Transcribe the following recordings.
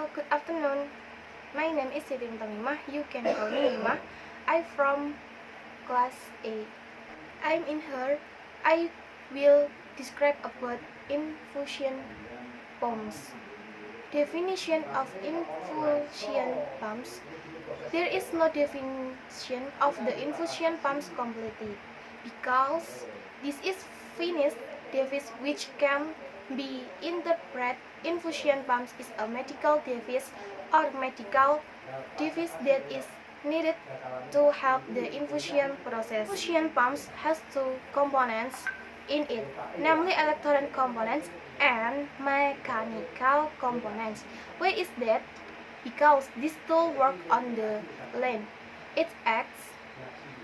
Hello, good afternoon. My name is Siti Tamimah. You can call me Mimah. I'm from class A. I'm in here. I will describe about infusion pumps. Definition of infusion pumps. There is no definition of the infusion pumps completely because this is finished device which can be interpreted. Infusion pumps is a medical device or medical device that is needed to help the infusion process. Infusion pumps has two components in it, namely electronic components and mechanical components. Why is that? Because this tool works on the line. It acts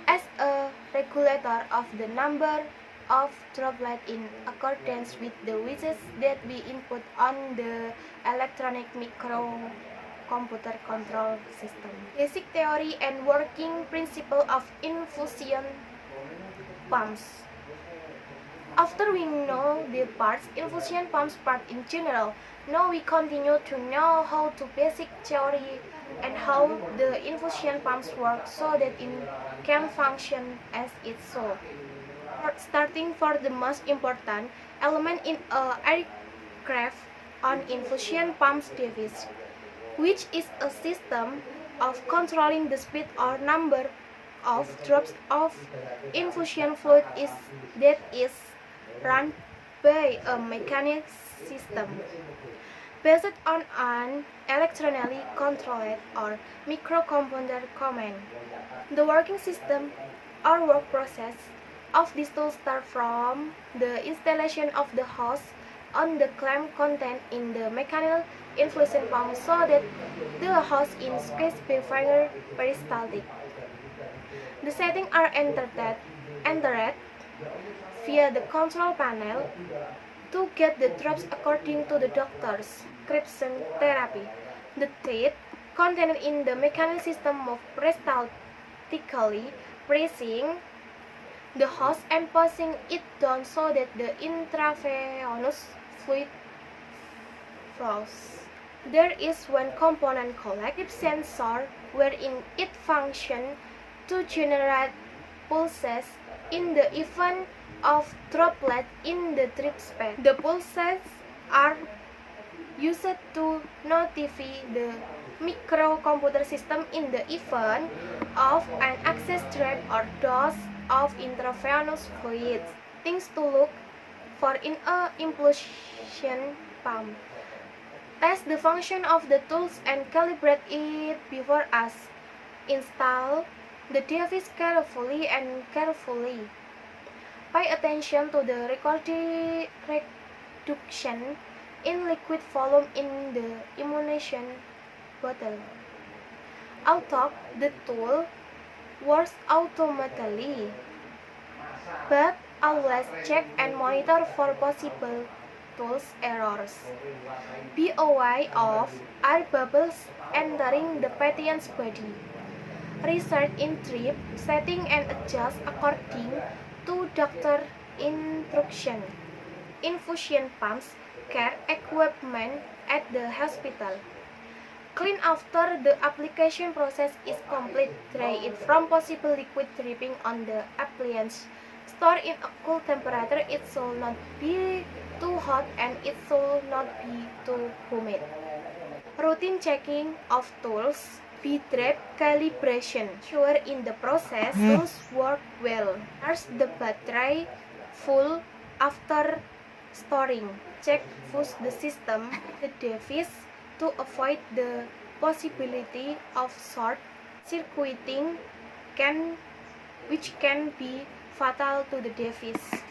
as a regulator of the number of droplets in accordance with the wishes that we input on the electronic microcomputer control system. Basic theory and working principle of infusion pumps. After we know the parts, infusion pumps part in general, now we continue to know how to basic theory and how the infusion pumps work so that it can function as it should. Starting for the most important element in a aircraft on infusion pumps device, which is a system of controlling the speed or number of drops of infusion fluid that is run by a mechanical system based on an electronically controlled or microcomputer command. The working system or work process of this tool starts from the installation of the hose on the clamp contained in the mechanical infusion pump so that the hose is squeezed by finger peristaltic. The settings are entered via the control panel to get the drops according to the doctor's prescription therapy. The teeth contained in the mechanical system move peristaltically, pressing the hose and pushing it down so that the intravenous fluid flows. There is one component called a sensor wherein it functions to generate pulses in the event of droplets in the drip space. The pulses are used to notify the microcomputer system in the event of an excess drop or dose of intravenous fluids. Things to look for in a infusion pump. Test the function of the tools and calibrate it before us. Install the device carefully and carefully. Pay attention to the reduction in liquid volume in the immunization bottle. Although the tool works automatically, but always check and monitor for possible tools errors. Be aware of air bubbles entering the patient's body. Research in drip setting and adjust according to doctor instruction. Infusion pumps care equipment at the hospital. Clean after the application process is complete. Dry it from possible liquid dripping on the appliance. Store in a cool temperature. It should not be too hot and it should not be too humid. Routine checking of tools. Be-drip calibration. Sure in the process tools work well. Charge the battery full after storing. Check push the system, the device to avoid the possibility of short circuiting which can be fatal to the device.